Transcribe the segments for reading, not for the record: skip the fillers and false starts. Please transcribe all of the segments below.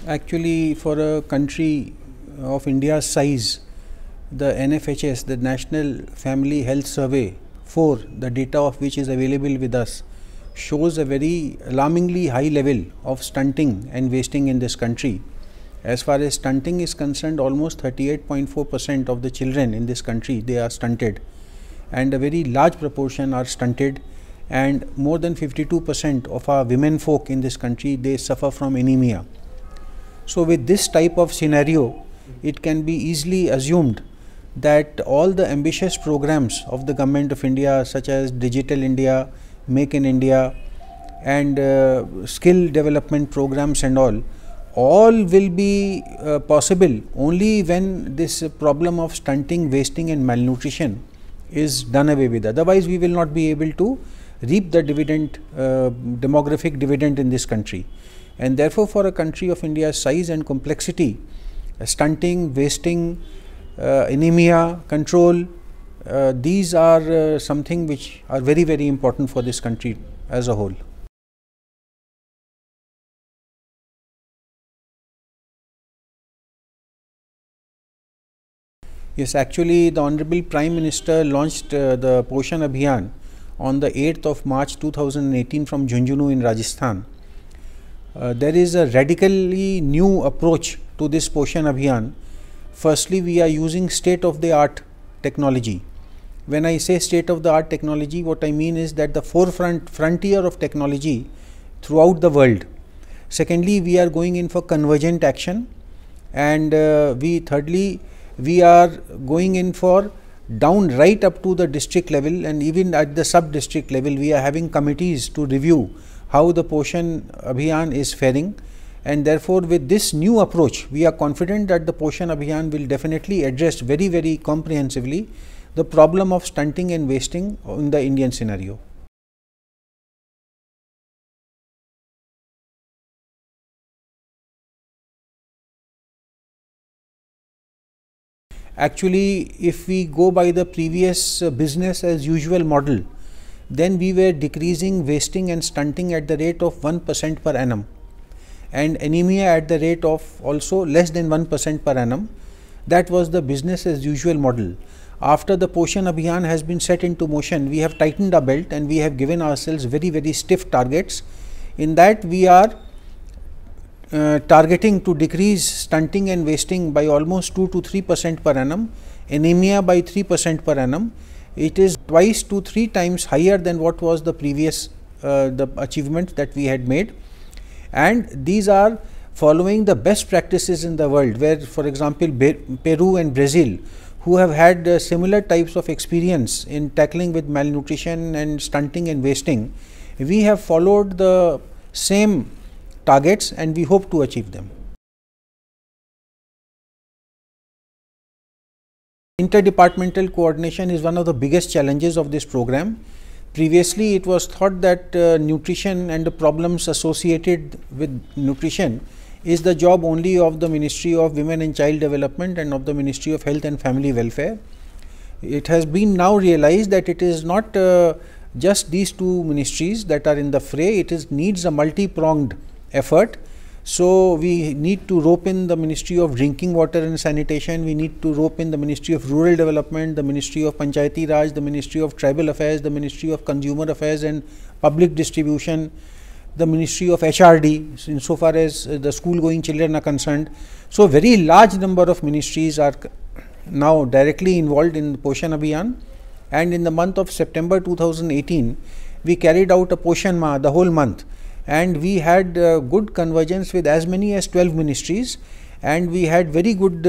Actually, for a country of India's size, the NFHS, the National Family Health Survey 4, the data of which is available with us, shows a very alarmingly high level of stunting and wasting in this country. As far as stunting is concerned, almost 38.4% of the children in this country, they are stunted, and a very large proportion are stunted, and more than 52% of our women folk in this country, they suffer from anemia. So with this type of scenario, it can be easily assumed that all the ambitious programs of the Government of India, such as Digital India, Make in India, and skill development programs and all will be possible only when this problem of stunting, wasting and malnutrition is done away with. Otherwise, we will not be able to reap the dividend, demographic dividend in this country. And therefore, for a country of India's size and complexity, stunting, wasting, anemia control, these are something which are very, very important for this country as a whole. Yes, actually, the Honorable Prime Minister launched the Poshan Abhiyan on the 8th of March 2018 from Jhunjhunu in Rajasthan. There is a radically new approach to this Poshan Abhiyan. Firstly, we are using state-of-the-art technology. When I say state-of-the-art technology, what I mean is that the frontier of technology throughout the world. Secondly, we are going in for convergent action, and thirdly, we are going in for down right up to the district level, and even at the sub-district level, we are having committees to review how the Poshan Abhiyan is faring. And therefore, with this new approach, we are confident that the Poshan Abhiyan will definitely address very, very comprehensively the problem of stunting and wasting in the Indian scenario. Actually, if we go by the previous business as usual model, then we were decreasing wasting and stunting at the rate of 1% per annum, and anemia at the rate of also less than 1% per annum. That was the business as usual model. After the Poshan Abhiyan has been set into motion, we have tightened our belt and we have given ourselves very, very stiff targets. In that, we are targeting to decrease stunting and wasting by almost 2 to 3% per annum, anemia by 3% per annum. It is twice to 3 times higher than what was the previous the achievement that we had made. And these are following the best practices in the world, where, for example, Peru and Brazil, who have had similar types of experience in tackling with malnutrition and stunting and wasting, we have followed the same targets and we hope to achieve them. Interdepartmental coordination is one of the biggest challenges of this program. Previously, it was thought that nutrition and the problems associated with nutrition is the job only of the Ministry of Women and Child Development and of the Ministry of Health and Family Welfare. It has been now realized that it is not just these two ministries that are in the fray, it needs a multi-pronged effort. So, we need to rope in the Ministry of Drinking Water and Sanitation, we need to rope in the Ministry of Rural Development, the Ministry of Panchayati Raj, the Ministry of Tribal Affairs, the Ministry of Consumer Affairs and Public Distribution, the Ministry of HRD, insofar as the school going children are concerned. So, very large number of ministries are now directly involved in the Poshan Abhiyan, and in the month of September 2018, we carried out a Poshan Mah the whole month, and we had good convergence with as many as 12 ministries, and we had very good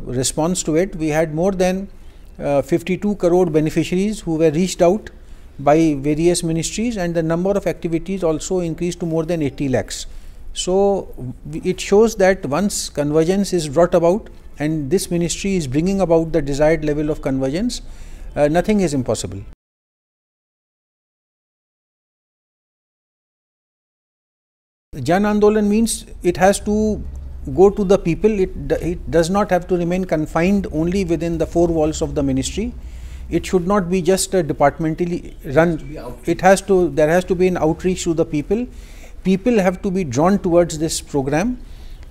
response to it. We had more than 52 crore beneficiaries who were reached out by various ministries, and the number of activities also increased to more than 80 lakhs. So, it shows that once convergence is brought about and this ministry is bringing about the desired level of convergence, nothing is impossible. Jan Andolan means it has to go to the people, it does not have to remain confined only within the 4 walls of the ministry. It should not be just departmentally run, there has to be an outreach to the people. People have to be drawn towards this program,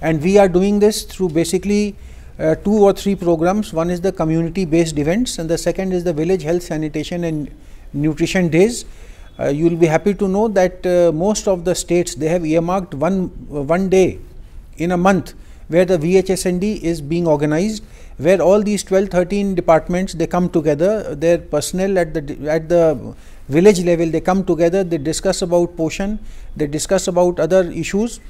And we are doing this through basically 2 or 3 programs. One is the community based events, and the second is the village health sanitation and nutrition days. You will be happy to know that most of the states, they have earmarked one day in a month where the VHSND is being organized, where all these 12-13 departments, they come together, their personnel at the village level, they come together, they discuss about POSHAN, they discuss about other issues,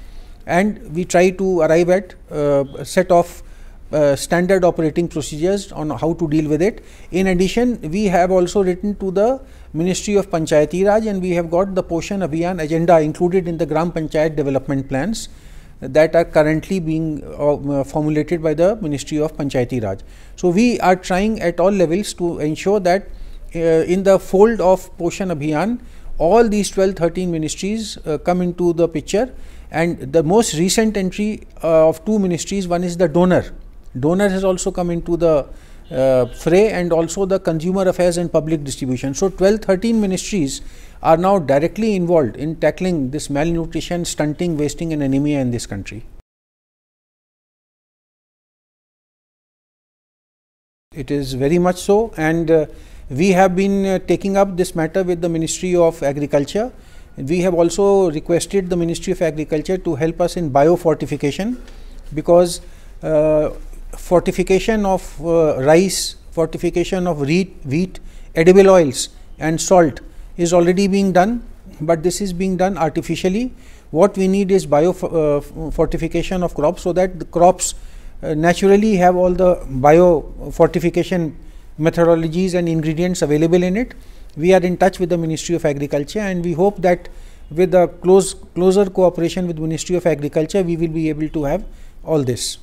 and we try to arrive at a set of standard operating procedures on how to deal with it. In addition, we have also written to the Ministry of Panchayati Raj, and we have got the POSHAN Abhiyan agenda included in the Gram Panchayat development plans that are currently being formulated by the Ministry of Panchayati Raj. So we are trying at all levels to ensure that in the fold of POSHAN Abhiyan, all these 12-13 ministries come into the picture. And the most recent entry of 2 ministries, one is the donor has also come into the fray, and also the consumer affairs and public distribution. So 12-13 ministries are now directly involved in tackling this malnutrition, stunting, wasting and anemia in this country. It is very much so, and we have been taking up this matter with the Ministry of Agriculture. We have also requested the Ministry of Agriculture to help us in biofortification, because fortification of rice, fortification of wheat, edible oils and salt is already being done, but this is being done artificially. What we need is biofortification of crops, so that the crops naturally have all the biofortification methodologies and ingredients available in it. We are in touch with the Ministry of Agriculture, and we hope that with the closer cooperation with Ministry of Agriculture, we will be able to have all this.